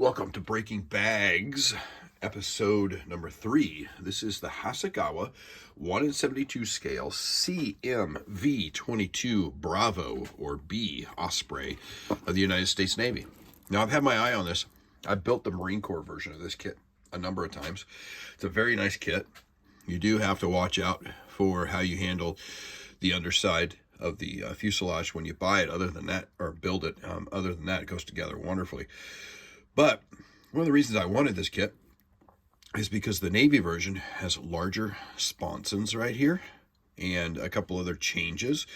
Welcome to Breaking Bags, episode number 3. This is the Hasegawa 1 in 72 scale CMV-22 Bravo or B Osprey of the United States Navy. Now, I've had my eye on this. I've built the Marine Corps version of this kit a number of times. It's a very nice kit. You do have to watch out for how you handle the underside of the fuselage when you buy it. Other than that, or build it, other than that, it goes together wonderfully. But one of the reasons I wanted this kit is because the Navy version has larger sponsons right here and a couple other changes.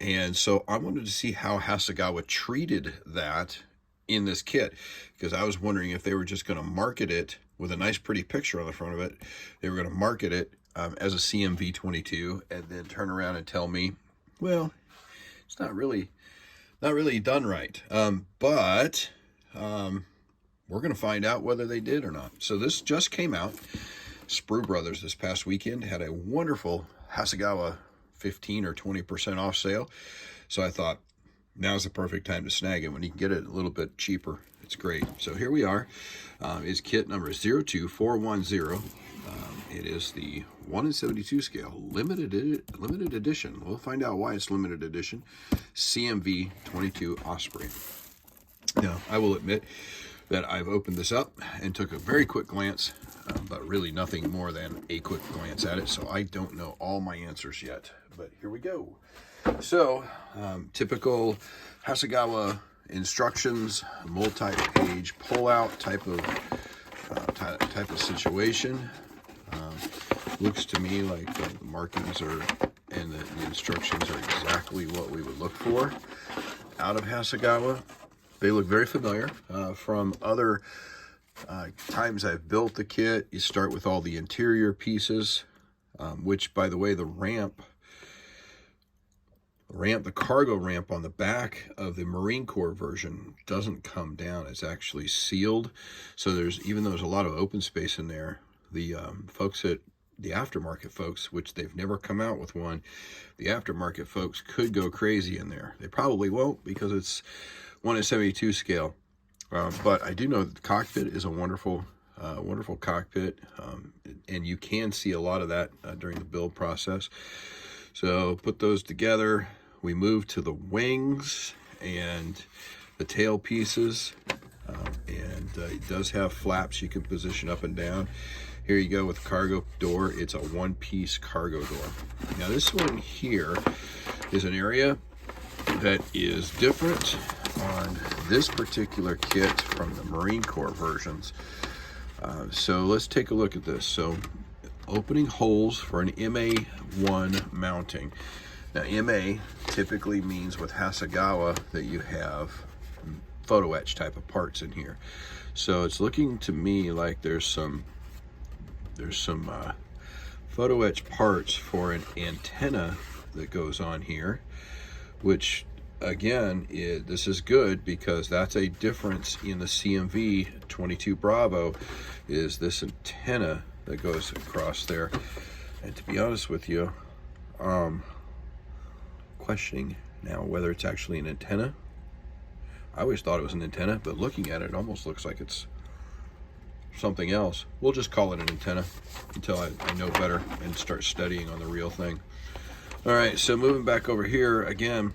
And so I wanted to see how Hasegawa treated that in this kit, because I was wondering if they were just going to market it with a nice pretty picture on the front of it. They were going to market it as a CMV-22 and then turn around and tell me, well, it's not really done right. But we're going to find out whether they did or not. So this just came out. Sprue Brothers this past weekend had a wonderful Hasegawa 15 or 20% off sale. So I thought now's the perfect time to snag it when you can get it a little bit cheaper. It's great. So here we are. Is kit number 02410. It is the 1 in 72 scale, limited edition. We'll find out why it's limited edition. CMV-22 Osprey. Now, I will admit that I've opened this up and took a very quick glance, but really nothing more than a quick glance at it, so I don't know all my answers yet, but here we go. So, typical Hasegawa instructions, multi-page pull-out type of situation. Looks to me like the markings are and the instructions are exactly what we would look for out of Hasegawa. They look very familiar from other times I've built the kit. You start with all the interior pieces, which, by the way, the cargo ramp on the back of the Marine Corps version doesn't come down. It's actually sealed. So even though there's a lot of open space in there, the folks at the aftermarket folks, which they've never come out with one, the aftermarket folks could go crazy in there. They probably won't because it's 1 in 72 scale. But I do know that the cockpit is a wonderful cockpit, and you can see a lot of that during the build process. So put those together. We move to the wings and the tail pieces, and it does have flaps you can position up and down. Here you go with the cargo door. It's a one-piece cargo door. Now this one here is an area that is different on this particular kit from the Marine Corps versions. So let's take a look at this. So opening holes for an MA1 mounting. Now MA typically means with Hasegawa that you have photo etch type of parts in here. So it's looking to me like there's some photo etch parts for an antenna that goes on here, which again, this is good because that's a difference in the CMV-22 Bravo, is this antenna that goes across there. And to be honest with you, questioning now whether it's actually an antenna. I always thought it was an antenna, but looking at it, it almost looks like it's something else. We'll just call it an antenna until I know better and start studying on the real thing. All right, so moving back over here again,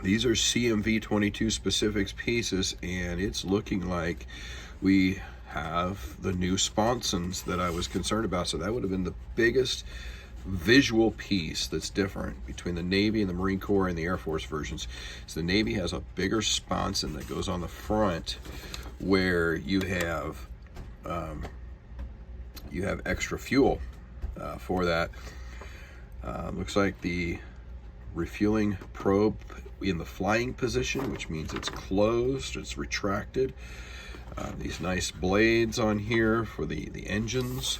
these are CMV-22 specifics pieces, and it's looking like we have the new sponsons that I was concerned about. So that would have been the biggest visual piece that's different between the Navy and the Marine Corps and the Air Force versions. So the Navy has a bigger sponson that goes on the front where you have extra fuel for that. Looks like the refueling probe in the flying position, which means it's closed, it's retracted. These nice blades on here for the engines.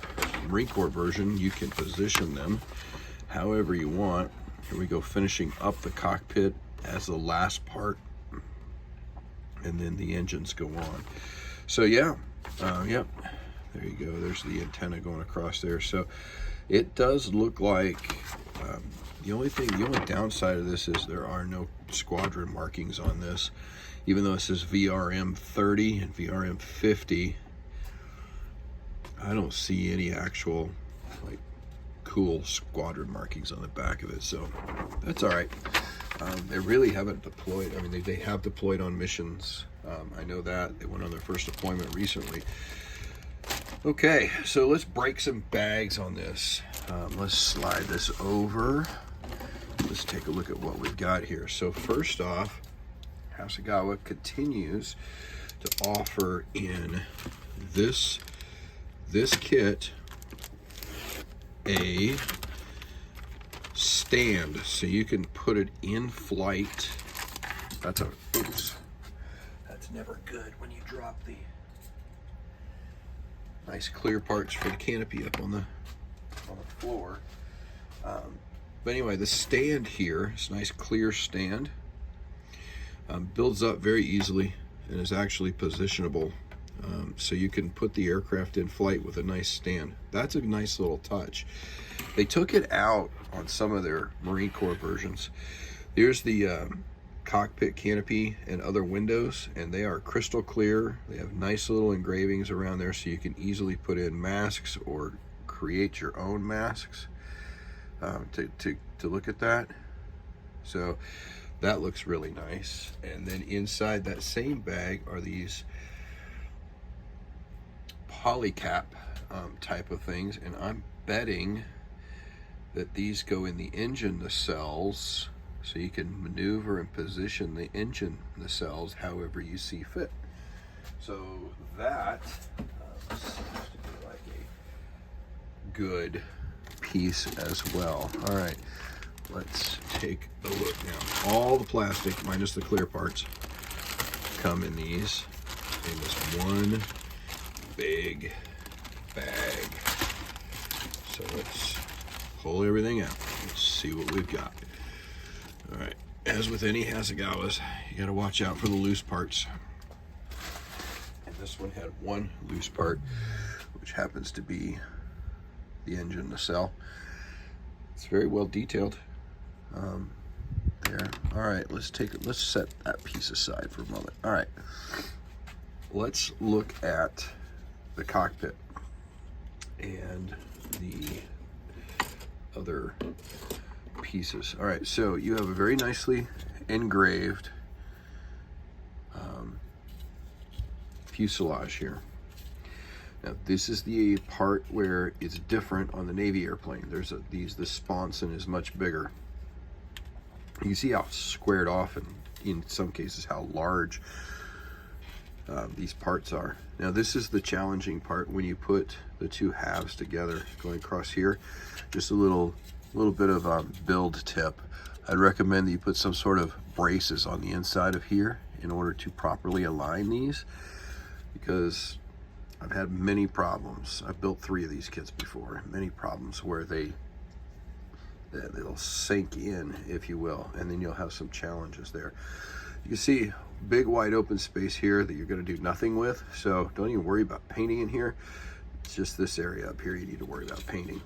Marine Corps version, you can position them however you want. Here we go, finishing up the cockpit as the last part, and then the engines go on. So yeah, yep, there you go. There's the antenna going across there. So it does look like the only downside of this is there are no squadron markings on this. Even though it says VRM 30 and VRM 50, I don't see any actual like cool squadron markings on the back of it, so that's all right. They really haven't deployed. I mean, they have deployed on missions. I know that. They went on their first deployment recently. Okay, so let's break some bags on this. Let's slide this over. Let's take a look at what we've got here. So first off, Hasegawa continues to offer in this kit a stand, so you can put it in flight. Oops. That's never good when you drop the nice clear parts for the canopy up on the floor. But anyway, the stand here, this nice clear stand, builds up very easily and is actually positionable. So you can put the aircraft in flight with a nice stand. That's a nice little touch. They took it out on some of their Marine Corps versions. Here's the cockpit canopy and other windows, and they are crystal clear. They have nice little engravings around there, so you can easily put in masks or create your own masks to look at that. So that looks really nice. And then inside that same bag are these polycap type of things, and I'm betting that these go in the engine nacelles, so you can maneuver and position the engine nacelles however you see fit. So that seems to be like a good piece as well. All right, let's take a look now. All the plastic minus the clear parts come in this one big bag. So let's pull everything out. Let's see what we've got. All right, as with any Hasegawas, you gotta watch out for the loose parts. And this one had one loose part, which happens to be the engine nacelle. It's very well detailed. There. All right, let's set that piece aside for a moment. All right, let's look at the cockpit and the other pieces. All right, so you have a very nicely engraved fuselage here. Now this is the part where it's different on the Navy airplane. The sponson is much bigger. You can see how squared off and in some cases how large these parts are. Now this is the challenging part when you put the two halves together going across here. Just a little bit of build tip. I'd recommend that you put some sort of braces on the inside of here in order to properly align these, because I've had many problems. I've built 3 of these kits before. Many problems where they'll sink in, if you will, and then you'll have some challenges there. You can see big wide open space here that you're going to do nothing with, so don't even worry about painting in here. It's just this area up here you need to worry about painting.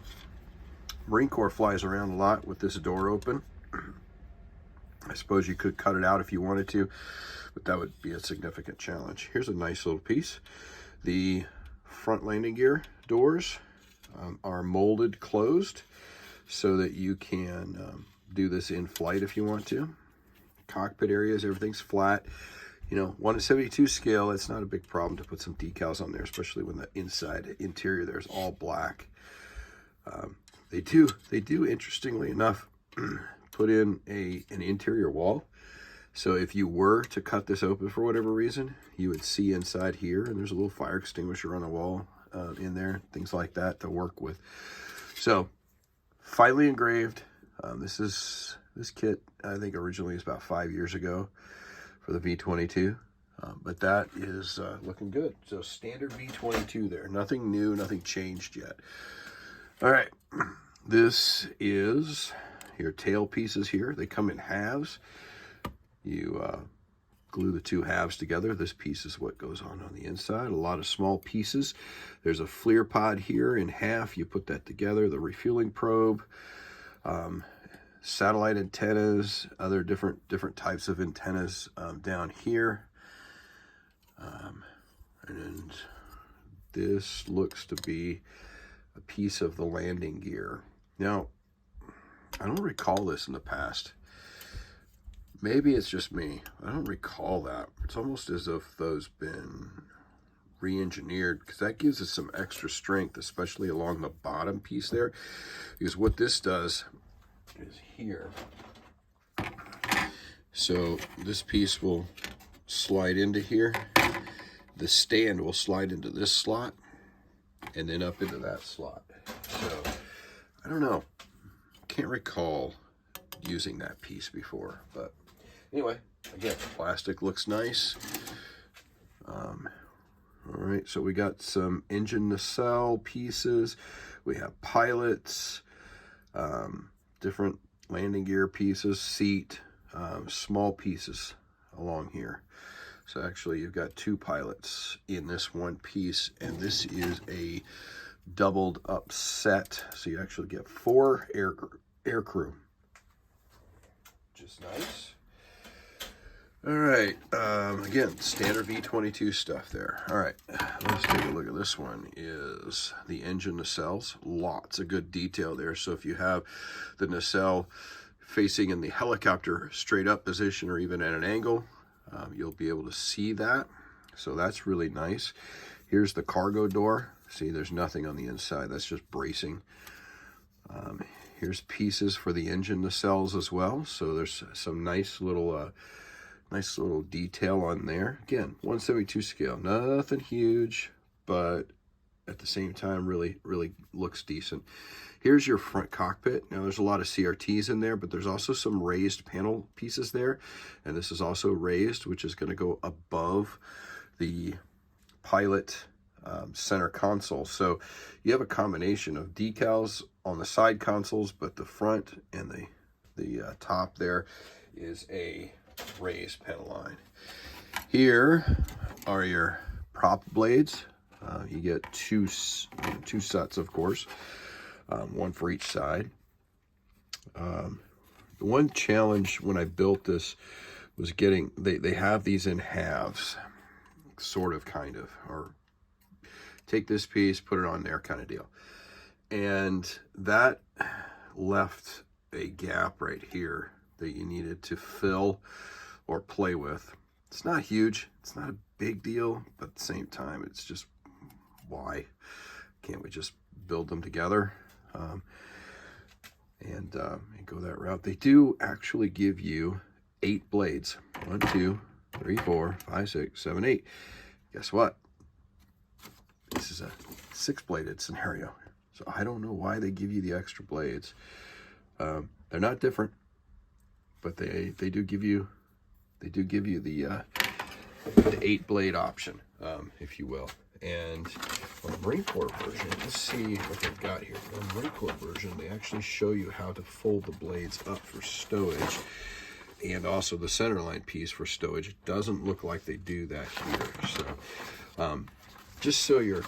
Marine Corps flies around a lot with this door open. I suppose you could cut it out if you wanted to, but that would be a significant challenge. Here's a nice little piece. The front landing gear doors are molded closed so that you can do this in flight if you want to. Cockpit areas, everything's flat. You know, 1:72 scale, it's not a big problem to put some decals on there, especially when the interior there's all black. They do, interestingly enough, put in an interior wall. So if you were to cut this open for whatever reason, you would see inside here, and there's a little fire extinguisher on the wall in there, things like that to work with. So finely engraved. This kit, I think originally is about 5 years ago for the V-22, but that is looking good. So standard V-22 there, nothing new, nothing changed yet. All right, this is your tail pieces here. They come in halves. You glue the two halves together. This piece is what goes on the inside. A lot of small pieces. There's a FLIR pod here in half. You put that together. The refueling probe. satellite antennas, other different types of antennas down here. And this looks to be a piece of the landing gear. Now, I don't recall this in the past. Maybe it's just me. I don't recall that. It's almost as if those been re-engineered, because that gives us some extra strength, especially along the bottom piece there. Because what this does is here. So this piece will slide into here. The stand will slide into this slot and then up into that slot. So I don't know. Can't recall using that piece before, but anyway, again, plastic looks nice. All right, so we got some engine nacelle pieces. We have pilots, different landing gear pieces, seat, small pieces along here. So actually you've got 2 pilots in this one piece, and this is a doubled up set. So you actually get 4 air crew. Just nice. All right, again, standard V-22 stuff there. All right, let's take a look at this one. Is the engine nacelles. Lots of good detail there. So if you have the nacelle facing in the helicopter straight up position or even at an angle, you'll be able to see that. So that's really nice. Here's the cargo door. See, there's nothing on the inside. That's just bracing. Here's pieces for the engine nacelles as well. So there's some nice little detail on there. Again, 1/72 scale, nothing huge, but at the same time, really looks decent. Here's your front cockpit. Now there's a lot of CRTs in there, but there's also some raised panel pieces there. And this is also raised, which is gonna go above the pilot center console. So you have a combination of decals on the side consoles, but the front and the top there is a raised panel line. Here are your prop blades. You get two sets, of course, one for each side. The one challenge when I built this was getting, they have these in halves, sort of, kind of, or take this piece, put it on there kind of deal. And that left a gap right here that you needed to fill or play with. It's not huge, it's not a big deal, but at the same time, it's just, why can't we just build them together and go that route? They do actually give you 8 blades. 1, 2, 3, 4, 5, 6, 7, 8. Guess what? This is a 6-bladed scenario. So I don't know why they give you the extra blades. They're not different, but they do give you the 8-blade option, if you will. And on the Marine Corps version, let's see what they've got here. On the Marine Corps version, they actually show you how to fold the blades up for stowage, and also the centerline piece for stowage. It doesn't look like they do that here. So just so you're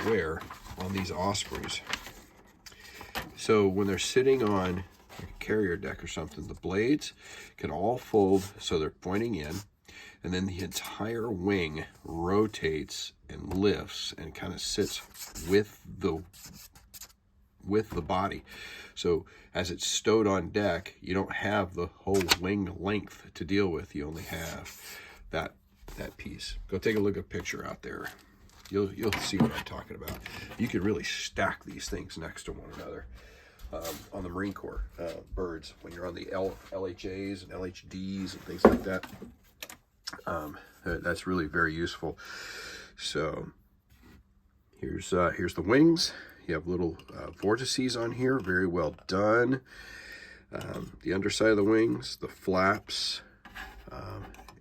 aware, on these Ospreys, so when they're sitting on a carrier deck or something, the blades can all fold so they're pointing in, and then the entire wing rotates and lifts and kind of sits with the body. So as it's stowed on deck, you don't have the whole wing length to deal with. You only have that piece. Go take a look at a picture out there. You'll see what I'm talking about. You can really stack these things next to one another. On the Marine Corps birds, when you're on the LHAs and LHDs and things like that, that's really very useful. So here's the wings. You have little vortices on here, very well done. The underside of the wings, the flaps,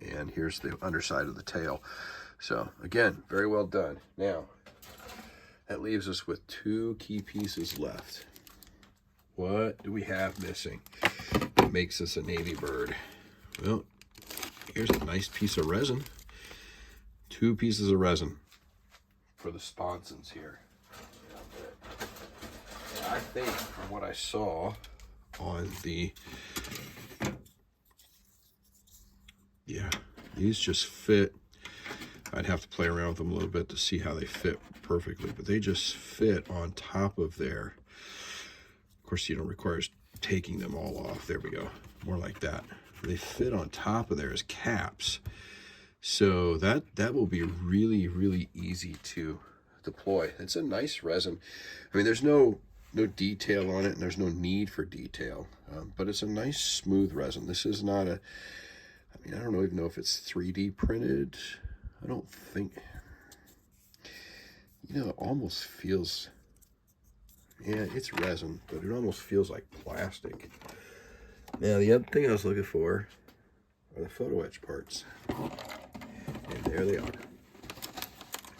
and here's the underside of the tail. So again, very well done. Now, that leaves us with 2 key pieces left. What do we have missing that makes us a Navy bird? Well, here's a nice piece of resin. 2 pieces of resin for the sponsons here. I think from what I saw on the, yeah, these just fit. I'd have to play around with them a little bit to see how they fit perfectly, but they just fit on top of there. Of course, you know, requires taking them all off. There we go. More like that. They fit on top of there as caps. So that will be really, really easy to deploy. It's a nice resin. I mean, there's no detail on it, and there's no need for detail, but it's a nice smooth resin. This is not a, I mean, I don't even know if it's 3D printed. I don't think, you know, it almost feels, yeah, it's resin, but it almost feels like plastic. Now, the other thing I was looking for are the photo etch parts. And there they are.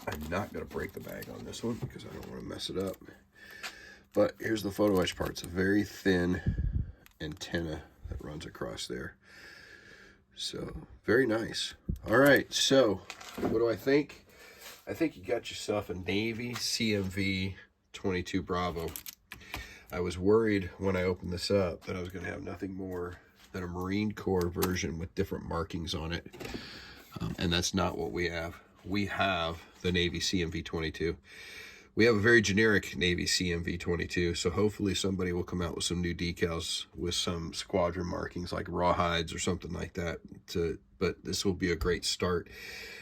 I'm not going to break the bag on this one because I don't want to mess it up. But here's the photo etch parts. A very thin antenna that runs across there. So, very nice. All right, so what do I think? I think you got yourself a Navy CMV-22 Bravo. I was worried when I opened this up that I was going to have nothing more than a Marine Corps version with different markings on it. And that's not what we have. We have the Navy CMV-22. We have a very generic Navy CMV-22, so hopefully somebody will come out with some new decals with some squadron markings like rawhides or something like that. But this will be a great start.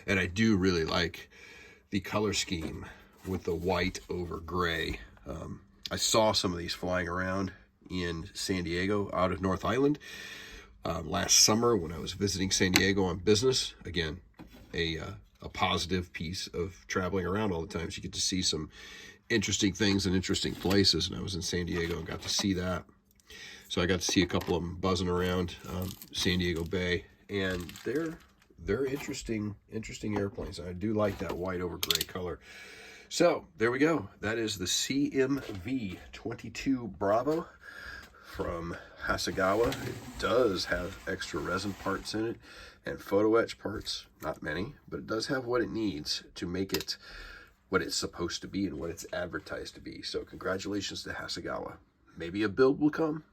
And I do really like the color scheme with the white over gray. I saw some of these flying around in San Diego out of North Island last summer when I was visiting San Diego on business. Again, a positive piece of traveling around all the time. So you get to see some interesting things in interesting places. And I was in San Diego and got to see that. So I got to see a couple of them buzzing around San Diego Bay. And they're interesting airplanes. I do like that white over gray color. So there we go. That is the CMV-22 Bravo from Hasegawa. It does have extra resin parts in it and photo etch parts. Not many, but it does have what it needs to make it what it's supposed to be and what it's advertised to be. So congratulations to Hasegawa. Maybe a build will come.